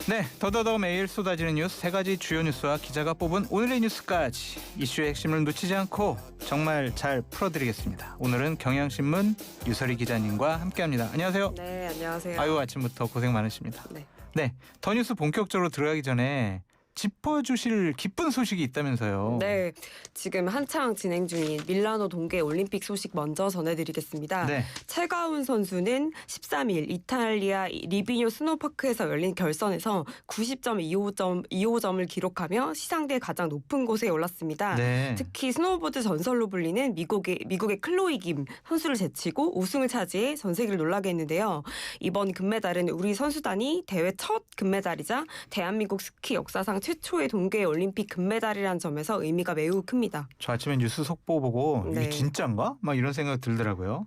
네, 더더더 매일 쏟아지는 뉴스 세 가지 주요 뉴스와 기자가 뽑은 오늘의 뉴스까지 이슈의 핵심을 놓치지 않고 정말 잘 풀어드리겠습니다. 오늘은 경향신문 유설희 기자님과 함께합니다. 안녕하세요. 네, 안녕하세요. 아유, 아침부터 고생 많으십니다. 네. 네, 더 뉴스 본격적으로 들어가기 전에 짚어주실 기쁜 소식이 있다면서요. 네, 지금 한창 진행 중인 밀라노 동계 올림픽 소식 먼저 전해드리겠습니다. 네. 최가운 선수는 13일 이탈리아 리비뇨 스노우파크에서 열린 결선에서 90.25점을 기록하며 시상대 가장 높은 곳에 올랐습니다. 네. 특히 스노우보드 전설로 불리는 미국의 클로이 김 선수를 제치고 우승을 차지해 전 세계를 놀라게 했는데요. 이번 금메달은 우리 선수단이 대회 첫 금메달이자 대한민국 스키 역사상 최초의 동계 올림픽 금메달이라는 점에서 의미가 매우 큽니다. 저 아침에 뉴스 속보 보고 네. 이게 진짠가? 막 이런 생각 들더라고요.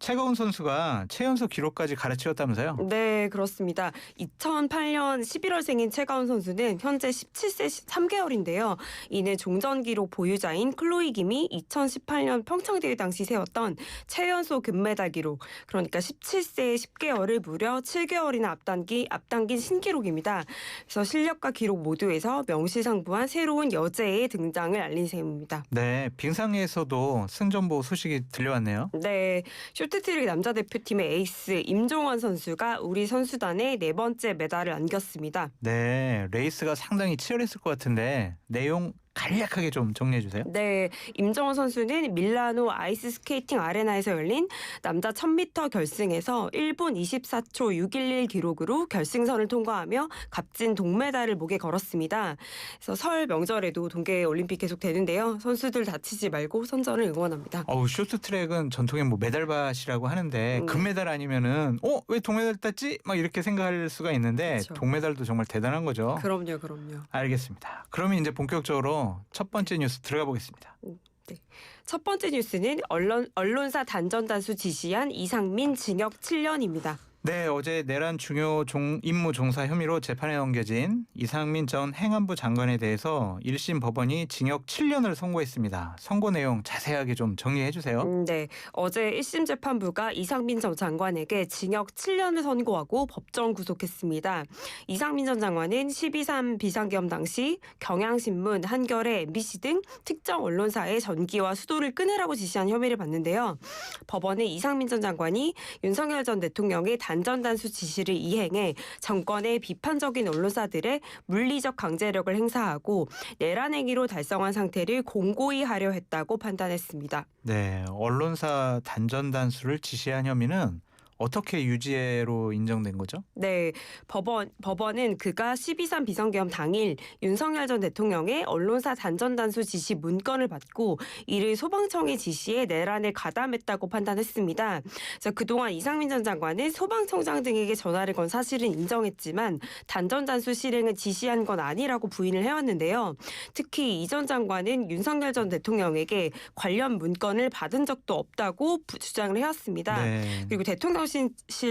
최가운 선수가 최연소 기록까지 갈아치웠다면서요? 네, 그렇습니다. 2008년 11월생인 최가운 선수는 현재 17세 3개월인데요. 이는 종전 기록 보유자인 클로이 김이 2018년 평창대회 당시 세웠던 최연소 금메달 기록, 그러니까 17세 10개월을 무려 7개월이나 앞당긴 신기록입니다. 그래서 실력과 기록 모두에서 명실상부한 새로운 여제의 등장을 알린 셈입니다. 네, 빙상에서도 승전보 소식이 들려왔네요. 네, 쇼트트랙 남자 대표팀의 에이스 임종원 선수가 우리 선수단의 4번째 메달을 안겼습니다. 네, 레이스가 상당히 치열했을 것 같은데 내용 간략하게 좀 정리해 주세요. 네, 임정원 선수는 밀라노 아이스 스케이팅 아레나에서 열린 남자 1000m 결승에서 1분 24초 611 기록으로 결승선을 통과하며 값진 동메달을 목에 걸었습니다. 그래서 설 명절에도 동계 올림픽 계속 되는데요. 선수들 다치지 말고 선전을 응원합니다. 쇼트트랙은 전통의 뭐 메달밭이라고 하는데 금메달 아니면은 왜 동메달 땄지? 막 이렇게 생각할 수가 있는데 그렇죠. 동메달도 정말 대단한 거죠. 그럼요. 알겠습니다. 그러면 이제 본격적으로 첫 번째 뉴스 들어가 보겠습니다. 네. 첫 번째 뉴스는 언론사 단전단수 지시한 이상민 징역 7년입니다. 네, 어제 내란 중요 임무 종사 혐의로 재판에 넘겨진 이상민 전 행안부 장관에 대해서 1심 법원이 징역 7년을 선고했습니다. 선고 내용 자세하게 좀 정리해 주세요. 네, 어제 1심 재판부가 이상민 전 장관에게 징역 7년을 선고하고 법정 구속했습니다. 이상민 전 장관은 12.3 비상계엄 당시 경향신문, 한겨레, MBC 등 특정 언론사의 전기와 수도를 끊으라고 지시한 혐의를 받는데요. 법원은 이상민 전 장관이 윤석열 전 대통령의 단전단수 지시를 이행해 정권의 비판적인 언론사들의 물리적 강제력을 행사하고 내란 행위로 달성한 상태를 공고히 하려 했다고 판단했습니다. 네, 언론사 단전단수를 지시한 혐의는 어떻게 유죄로 인정된 거죠? 네, 법원은 그가 12.3 비상계엄 당일 윤석열 전 대통령의 언론사 단전단수 지시 문건을 받고 이를 소방청의 지시에 내란에 가담했다고 판단했습니다. 그동안 이상민 전 장관은 소방청장 등에게 전화를 건 사실은 인정했지만 단전단수 실행을 지시한 건 아니라고 부인을 해왔는데요. 특히 이 전 장관은 윤석열 전 대통령에게 관련 문건을 받은 적도 없다고 주장을 해왔습니다. 네. 그리고 대통령실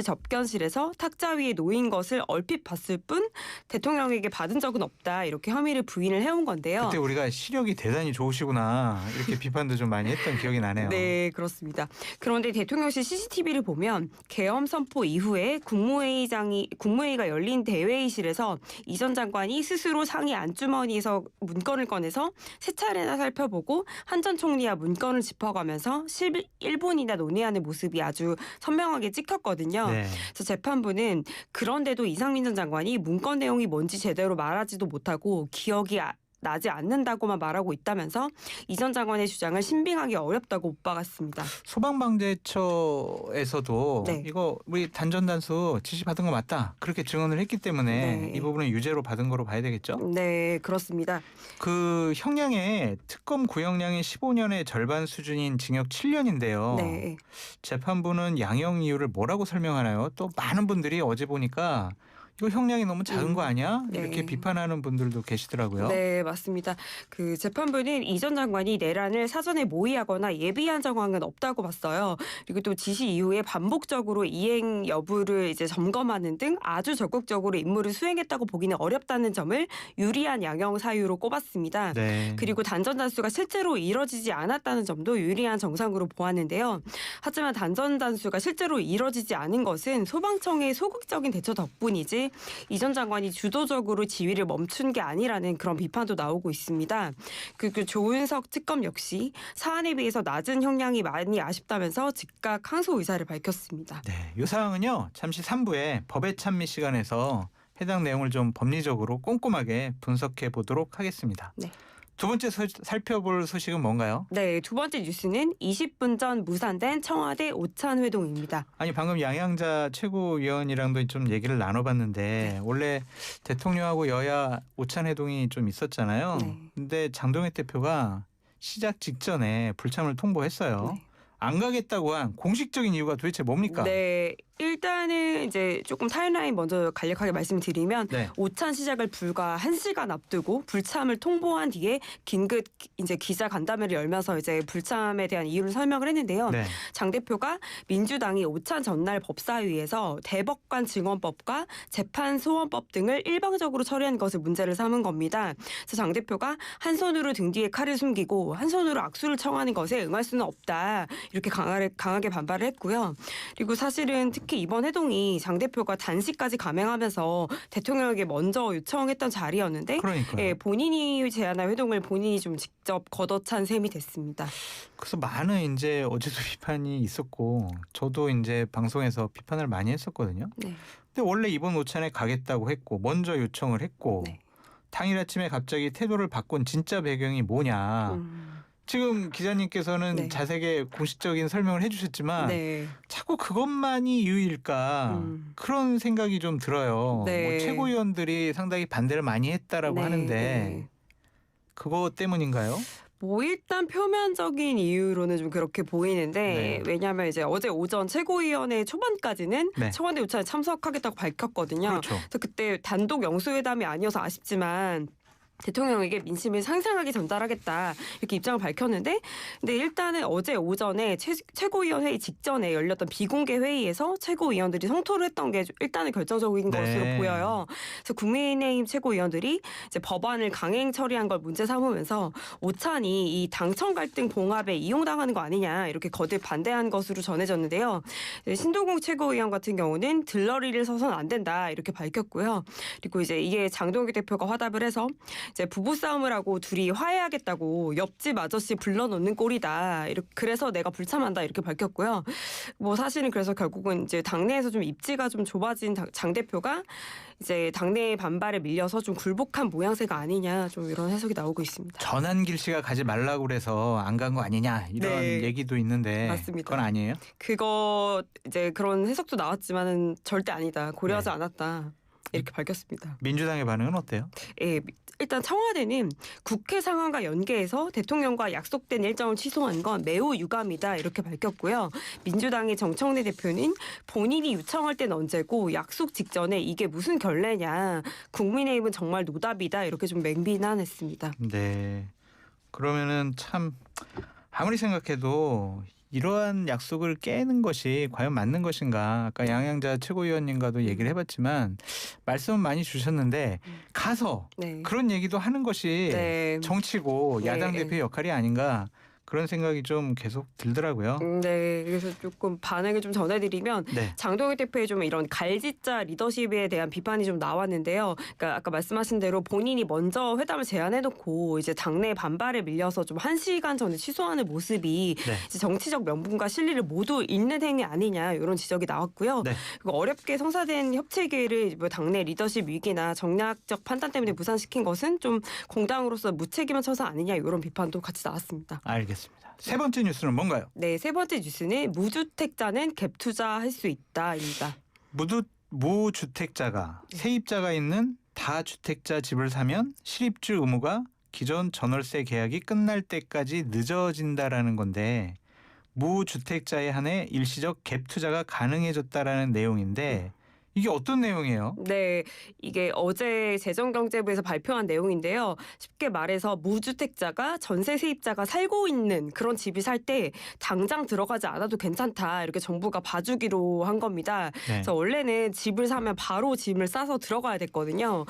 접견실에서 탁자 위에 놓인 것을 얼핏 봤을 뿐 대통령에게 받은 적은 없다, 이렇게 혐의를 부인을 해온 건데요. 그때 우리가 시력이 대단히 좋으시구나 이렇게 비판도 좀 많이 했던 기억이 나네요. 네, 그렇습니다. 그런데 대통령실 CCTV를 보면 계엄 선포 이후에 국무회의가 열린 대회의실에서 이 전 장관이 스스로 상의 안주머니에서 문건을 꺼내서 세 차례나 살펴보고 한 전 총리와 문건을 짚어가면서 11분이나 논의하는 모습이 아주 선명하게 찍혔거든요. 네. 그래서 재판부는 그런데도 이상민 전 장관이 문건 내용이 뭔지 제대로 말하지도 못하고 기억이 나지 않는다고만 말하고 있다면서 이 전 장관의 주장을 신빙하기 어렵다고 못 박았습니다. 소방방재처에서도 네. 이거 우리 단전단수 지시 받은 거 맞다 그렇게 증언을 했기 때문에 네. 이 부분은 유죄로 받은 거로 봐야 되겠죠? 네, 그렇습니다. 그 형량의 특검 구형량의 15년의 절반 수준인 징역 7년인데요. 네. 재판부는 양형 이유를 뭐라고 설명하나요? 또 많은 분들이 어제 보니까 이거 형량이 너무 작은 거 아니야? 네. 이렇게 비판하는 분들도 계시더라고요. 네, 맞습니다. 그 재판부는 이 전 장관이 내란을 사전에 모의하거나 예비한 정황은 없다고 봤어요. 그리고 또 지시 이후에 반복적으로 이행 여부를 이제 점검하는 등 아주 적극적으로 임무를 수행했다고 보기는 어렵다는 점을 유리한 양형 사유로 꼽았습니다. 네. 그리고 단전 단수가 실제로 이뤄지지 않았다는 점도 유리한 정상으로 보았는데요. 하지만 단전 단수가 실제로 이뤄지지 않은 것은 소방청의 소극적인 대처 덕분이지 이 전 장관이 주도적으로 지휘를 멈춘 게 아니라는 그런 비판도 나오고 있습니다. 그 조은석 특검 역시 사안에 비해서 낮은 형량이 많이 아쉽다면서 즉각 항소 의사를 밝혔습니다. 네, 이 사항은요. 잠시 3부에 법의 찬미 시간에서 해당 내용을 좀 법리적으로 꼼꼼하게 분석해 보도록 하겠습니다. 네. 두 번째 살펴볼 소식은 뭔가요? 네, 두 번째 뉴스는 20분 전 무산된 청와대 오찬 회동입니다. 아니 방금 양양자 최고위원이랑도 좀 얘기를 나눠봤는데 원래 대통령하고 여야 오찬 회동이 좀 있었잖아요. 네. 근데 장동혁 대표가 시작 직전에 불참을 통보했어요. 네. 안 가겠다고 한 공식적인 이유가 도대체 뭡니까? 네, 일단은 이제 조금 타임라인 먼저 간략하게 말씀드리면 네. 오찬 시작을 불과 1시간 앞두고 불참을 통보한 뒤에 긴급 이제 기자 간담회를 열면서 이제 불참에 대한 이유를 설명을 했는데요. 네. 장 대표가 민주당이 오찬 전날 법사위에서 대법관 증언법과 재판 소원법 등을 일방적으로 처리한 것을 문제를 삼은 겁니다. 그래서 장 대표가 한 손으로 등 뒤에 칼을 숨기고 한 손으로 악수를 청하는 것에 응할 수는 없다. 이렇게 강하게 반발을 했고요. 그리고 사실은 특히 이번 회동이 장 대표가 단식까지 감행하면서 대통령에게 먼저 요청했던 자리였는데 그러니까요. 예, 본인이 제안한 회동을 본인이 좀 직접 걷어찬 셈이 됐습니다. 그래서 많은 이제 어제도 비판이 있었고 저도 이제 방송에서 비판을 많이 했었거든요. 네. 근데 원래 이번 오찬에 가겠다고 했고 먼저 요청을 했고 네. 당일 아침에 갑자기 태도를 바꾼 진짜 배경이 뭐냐. 지금 기자님께서는 네. 자세하게 공식적인 설명을 해주셨지만 네. 자꾸 그것만이 이유일까 그런 생각이 좀 들어요. 네. 뭐 최고위원들이 상당히 반대를 많이 했다라고 네, 하는데 네. 그거 때문인가요? 뭐 일단 표면적인 이유로는 좀 그렇게 보이는데 네. 왜냐하면 이제 어제 오전 최고위원회 초반까지는 네. 청와대 오찬에 참석하겠다고 밝혔거든요. 그렇죠. 그래서 그때 단독 영수회담이 아니어서 아쉽지만 대통령에게 민심을 상상하게 전달하겠다 이렇게 입장을 밝혔는데 근데 일단은 어제 오전에 최고위원 회의 직전에 열렸던 비공개 회의에서 최고위원들이 성토를 했던 게 일단은 결정적인 네. 것으로 보여요. 그래서 국민의힘 최고위원들이 이제 법안을 강행 처리한 걸 문제 삼으면서 오찬이 이 당청 갈등 봉합에 이용당하는 거 아니냐 이렇게 거듭 반대한 것으로 전해졌는데요. 신동국 최고위원 같은 경우는 들러리를 서선 안 된다 이렇게 밝혔고요. 그리고 이제 이게 장동혁 대표가 화답을 해서 이제 부부싸움을 하고 둘이 화해하겠다고 옆집 아저씨 불러놓는 꼴이다. 그래서 내가 불참한다 이렇게 밝혔고요. 뭐 사실은 그래서 결국은 이제 당내에서 좀 입지가 좀 좁아진 장 대표가 이제 당내의 반발에 밀려서 좀 굴복한 모양새가 아니냐 좀 이런 해석이 나오고 있습니다. 전한길 씨가 가지 말라고 그래서 안 간 거 아니냐 이런 네. 얘기도 있는데 맞습니다. 그건 아니에요? 그거 이제 그런 해석도 나왔지만은 절대 아니다. 고려하지 네. 않았다. 이렇게 밝혔습니다. 민주당의 반응은 어때요? 예, 일단 청와대는 국회 상황과 연계해서 대통령과 약속된 일정을 취소한 건 매우 유감이다 이렇게 밝혔고요. 민주당의 정청래 대표는 본인이 요청할 땐 언제고 약속 직전에 이게 무슨 결례냐. 국민의힘은 정말 노답이다 이렇게 좀 맹비난했습니다. 네. 그러면은 참 아무리 생각해도 이러한 약속을 깨는 것이 과연 맞는 것인가? 아까 양양자 최고위원님과도 얘기를 해봤지만 말씀은 많이 주셨는데 가서 네. 그런 얘기도 하는 것이 네. 정치고 야당 네. 대표의 역할이 아닌가 그런 생각이 좀 계속 들더라고요. 네, 그래서 조금 반응을 좀 전해드리면 네. 장동혁 대표의 좀 이런 갈짓자 리더십에 대한 비판이 좀 나왔는데요. 그러니까 아까 말씀하신 대로 본인이 먼저 회담을 제안해놓고 이제 당내 반발에 밀려서 좀 1시간 전에 취소하는 모습이 네. 이제 정치적 명분과 실리를 모두 잃는 행위 아니냐 이런 지적이 나왔고요. 네. 그리고 어렵게 성사된 협치 기회를 뭐 당내 리더십 위기나 정략적 판단 때문에 무산시킨 것은 좀 공당으로서 무책임한 처사 아니냐 이런 비판도 같이 나왔습니다. 알겠습니다. 세 번째 뉴스는 뭔가요? 네, 세 번째 뉴스는 무주택자는 갭 투자할 수 있다입니다. 무주택자가 세입자가 있는 다주택자 집을 사면 실입주 의무가 기존 전월세 계약이 끝날 때까지 늦어진다라는 건데 무주택자에 한해 일시적 갭 투자가 가능해졌다라는 내용인데 이게 어떤 내용이에요? 네, 이게 어제 재정경제부에서 발표한 내용인데요. 쉽게 말해서 무주택자가 전세 세입자가 살고 있는 그런 집을 살 때 당장 들어가지 않아도 괜찮다 이렇게 정부가 봐주기로 한 겁니다. 네. 그래서 원래는 집을 사면 바로 짐을 싸서 들어가야 됐거든요.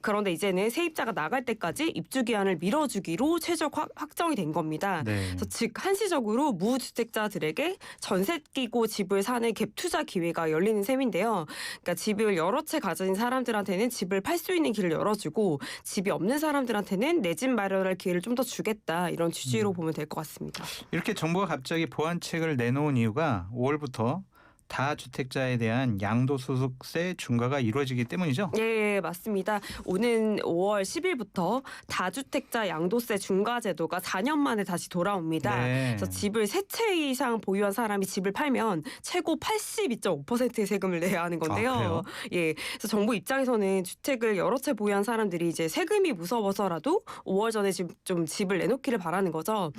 그런데 이제는 세입자가 나갈 때까지 입주 기한을 밀어주기로 최종 확정이 된 겁니다. 네. 그래서 즉 한시적으로 무주택자들에게 전세 끼고 집을 사는 갭 투자 기회가 열리는 셈인데요. 그러니까 집을 여러 채 가진 사람들한테는 집을 팔 수 있는 길을 열어주고 집이 없는 사람들한테는 내 집 마련할 기회를 좀 더 주겠다 이런 취지로 보면 될 것 같습니다. 이렇게 정부가 갑자기 보완책을 내놓은 이유가 5월부터 다주택자에 대한 양도소득세 중과가 이루어지기 때문이죠? 예, 맞습니다. 오는 5월 10일부터 다주택자 양도세 중과 제도가 4년 만에 다시 돌아옵니다. 네. 그래서 집을 3채 이상 보유한 사람이 집을 팔면 최고 82.5%의 세금을 내야 하는 건데요. 아, 그래요? 예, 그래서 정부 입장에서는 주택을 여러 채 보유한 사람들이 이제 세금이 무서워서라도 5월 전에 좀 집을 내놓기를 바라는 거죠.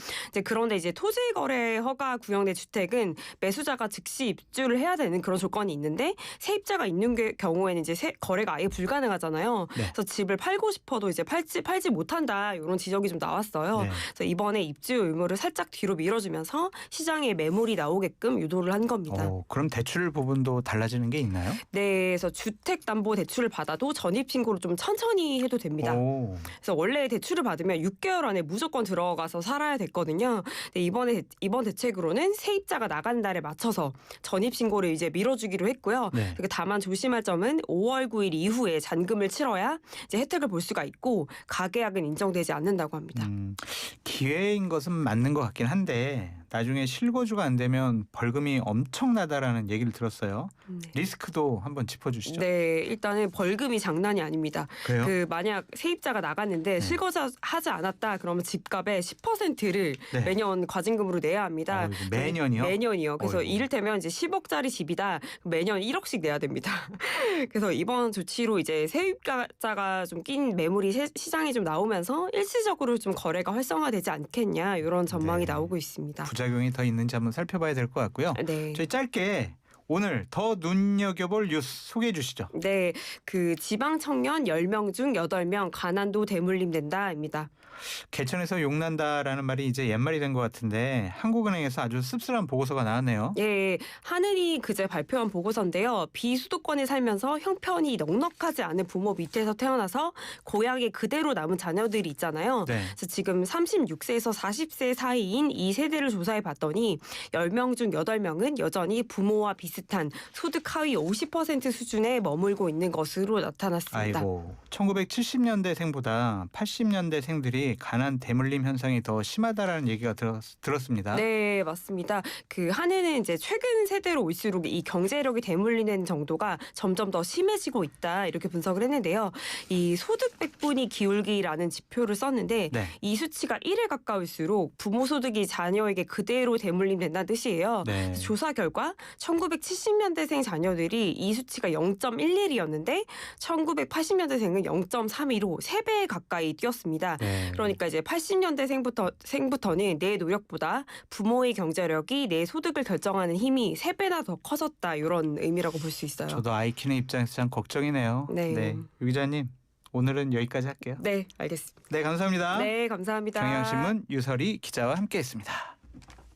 그런데 이제 토지거래 허가 구역내 주택은 매수자가 즉시 입주를 해야 되는 그런 조건이 있는데 세입자가 있는 경우에는 이제 거래가 아예 불가능하잖아요. 네. 그래서 집을 팔고 싶어도 이제 팔지 못한다 이런 지적이 좀 나왔어요. 네. 그래서 이번에 입주 의무를 살짝 뒤로 밀어주면서 시장에 매물이 나오게끔 유도를 한 겁니다. 그럼 대출 부분도 달라지는 게 있나요? 네, 그래서 주택담보대출을 받아도 전입신고를 좀 천천히 해도 됩니다. 그래서 원래 대출을 받으면 6개월 안에 무조건 들어가서 살아야 됐거든요. 근데 이번 대책으로는 세입자가 나간 달에 맞춰서 전입신고를 이제 밀어주기로 했고요. 네. 다만 조심할 점은 5월 9일 이후에 잔금을 치러야 이제 혜택을 볼 수가 있고 가계약은 인정되지 않는다고 합니다. 기회인 것은 맞는 것 같긴 한데 나중에 실거주가 안 되면 벌금이 엄청나다라는 얘기를 들었어요. 네. 리스크도 한번 짚어주시죠. 네, 일단은 벌금이 장난이 아닙니다. 그래요? 만약 세입자가 나갔는데 실거주하지 않았다 그러면 집값의 10%를 네. 매년 과징금으로 내야 합니다. 어이구, 매년이요? 매년이요. 그래서 어이구. 이를테면 이제 10억짜리 집이다. 매년 1억씩 내야 됩니다. 그래서 이번 조치로 이제 세입자가 좀 낀 매물이 시장에 좀 나오면서 일시적으로 좀 거래가 활성화되지 않겠냐 이런 전망이 네. 나오고 있습니다. 부작용이 더 있는지 한번 살펴봐야 될 것 같고요. 네. 저희 짧게 오늘 더 눈여겨볼 뉴스 소개해 주시죠. 네, 지방 청년 10명 중 8명 가난도 대물림 된다입니다. 개천에서 용난다라는 말이 이제 옛말이 된 것 같은데 한국은행에서 아주 씁쓸한 보고서가 나왔네요. 예, 하늘이 그제 발표한 보고서인데요. 비수도권에 살면서 형편이 넉넉하지 않은 부모 밑에서 태어나서 고향에 그대로 남은 자녀들이 있잖아요. 네. 그래서 지금 36세에서 40세 사이인 이 세대를 조사해 봤더니 10명 중 8명은 여전히 부모와 비슷한 소득 하위 50% 수준에 머물고 있는 것으로 나타났습니다. 아이고, 1970년대생보다 80년대생들이 가난 대물림 현상이 더 심하다라는 얘기가 들었습니다. 네, 맞습니다. 한해는 이제 최근 세대로 올수록 이 경제력이 대물리는 정도가 점점 더 심해지고 있다 이렇게 분석을 했는데요. 이 소득 백분위 기울기라는 지표를 썼는데 네. 이 수치가 1에 가까울수록 부모 소득이 자녀에게 그대로 대물림된다는 뜻이에요. 네. 조사 결과 1970년대생 자녀들이 이 수치가 0.11이었는데 1980년대생은 0.32로 3배 가까이 뛰었습니다. 네. 그러니까 이제 80년대생부터는 내 노력보다 부모의 경제력이 내 소득을 결정하는 힘이 3배나 더 커졌다 이런 의미라고 볼 수 있어요. 저도 아이 키우는 입장에서 참 걱정이네요. 네. 유 기자님, 오늘은 여기까지 할게요. 네, 알겠습니다. 네, 감사합니다. 네, 감사합니다. 경향신문 유설이 기자와 함께했습니다.